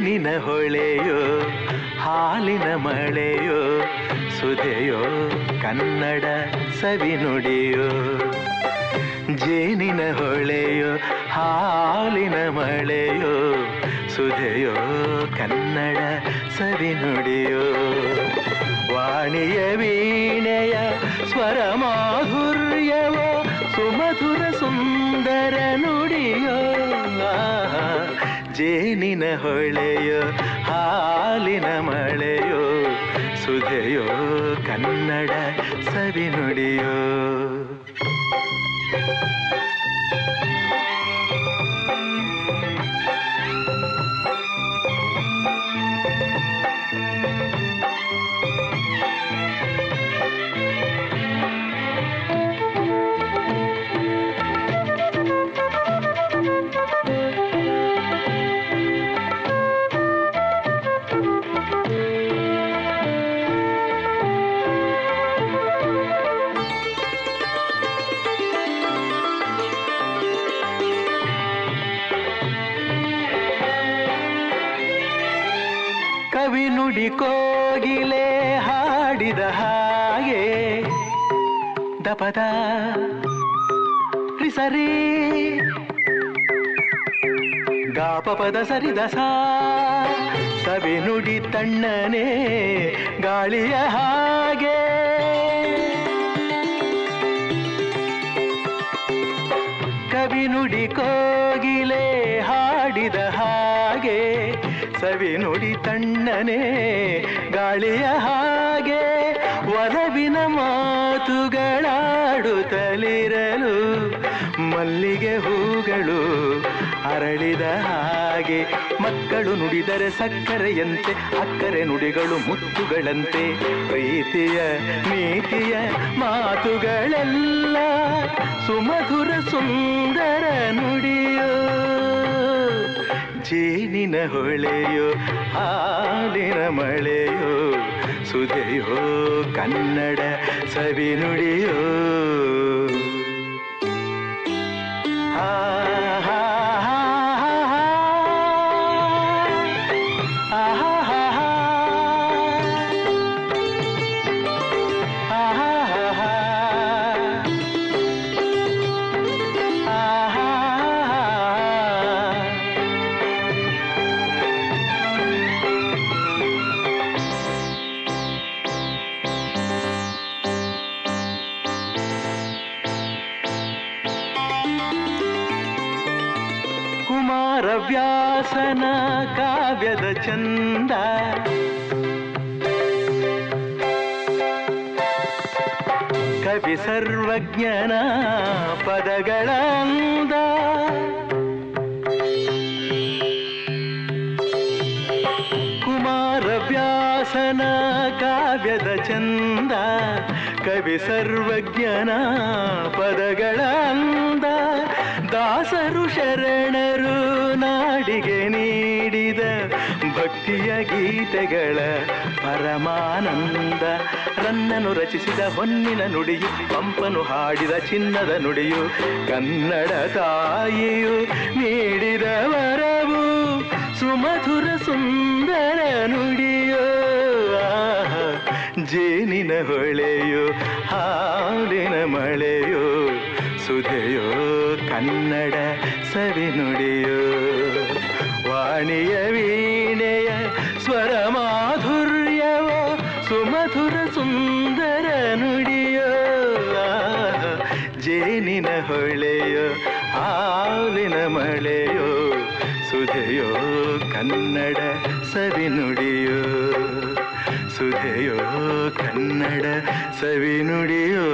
ಜೇನಿನ ಹೊಳೆಯೋ ಹಾಲಿನ ಮಳೆಯೋ ಸುಧೆಯೋ ಕನ್ನಡ ಸವಿನುಡಿಯೋ. ಜೇನಿನ ಹೊಳೆಯೋ ಹಾಲಿನ ಮಳೆಯೋ ಸುಧೆಯೋ ಕನ್ನಡ ಸವಿನುಡಿಯೋ. ವಾಣಿಯ ವೀಣೆಯ ಸ್ವರ ಮಾಧುರ್ಯವೋ ಸುಮಧುರ ಸುಂದರ ನುಡಿಯೋ. ಜೇನಿನ ಹೊಳೆಯೋ ಹಾಲಿನ ಮಳೆಯೋ ಸುಧೆಯೋ ಕನ್ನಡ ಸವಿನುಡಿಯೋ. ಕವಿ ನುಡಿ ಕೋಗಿಲೆ ಹಾಡಿದ ಹಾಗೆ ದಪದ ರಿಸರಿ ಗಾಪಪದ ಸರಿದ ಸಾ. ಕವಿ ನುಡಿ ತಣ್ಣನೆ ಗಾಳಿಯ ಹಾಗೆ ಕವಿ ನುಡಿ ಕೋಗಿಲೆ ಹಾಡಿದ ಹಾಗೆ ಸವಿ ನುಡಿ ತಣ್ಣನೆ ಗಾಳಿಯ ಹಾಗೆ ಒಲವಿನ ಮಾತುಗಳಾಡುತ್ತಲಿರಲು ಮಲ್ಲಿಗೆ ಹೂಗಳು ಅರಳಿದ ಹಾಗೆ. ಮಕ್ಕಳು ನುಡಿದರೆ ಸಕ್ಕರೆಯಂತೆ ಅಕ್ಕರೆ ನುಡಿಗಳು ಮುತ್ತುಗಳಂತೆ. ಪ್ರೀತಿಯ ನೀತಿಯ ಮಾತುಗಳೆಲ್ಲ ಸುಮಧುರ ಸುಂದರ ನುಡಿಯೋ. ಜೇನಿನ ಹೊಳೆಯೋ ಹಾಲಿನ ಮಳೆಯೋ ಸುಧೆಯೋ ಕನ್ನಡ ಸವಿನುಡಿಯೋ. ಕುಮಾರವ್ಯಾಸನ ಕಾವ್ಯದ ಚಂದ ಕವಿ ಸರ್ವಜ್ಞನ ಪದಗಳ ಅಂದ. ಕುಮಾರವ್ಯಾಸನ ಕಾವ್ಯದ ಚಂದ ಕವಿ ಸರ್ವಜ್ಞನ ಪದಗಳ ಅಂದ. ದಾಸರು ಶರಣರು ನಾಡಿಗೆ ನೀಡಿದ ಭಕ್ತಿಯ ಗೀತೆಗಳ ಪರಮಾನಂದ. ರನ್ನನು ರಚಿಸಿದ ಹೊನ್ನಿನ ನುಡಿಯು ಪಂಪನು ಹಾಡಿದ ಚಿನ್ನದ ನುಡಿಯು ಕನ್ನಡ ತಾಯಿಯು ನೀಡಿದ ವರವು ಸುಮಧುರ ಸುಂದರ ನುಡಿಯೋ. ಜೇನಿನ ಹೊಳೆಯೋ ಹಾಲಿನ ಮಳೆಯೋ ಸುಧೆಯೋ ಕನ್ನಡ ಸವಿನುಡಿಯೋ. ವಾಣಿಯ ವೀಣೆಯ ಸ್ವರ ಮಾಧುರ್ಯವೋ ಸುಮಧುರ ಸುಂದರ ನುಡಿಯೋ. ಜೇನಿನ ಹೊಳೆಯೋ ಹಾಲಿನ ಮಳೆಯೋ ಸುಧೆಯೋ ಕನ್ನಡ ಸವಿನುಡಿಯೋ. ಸುಧೆಯೋ ಕನ್ನಡ ಸವಿನುಡಿಯೋ.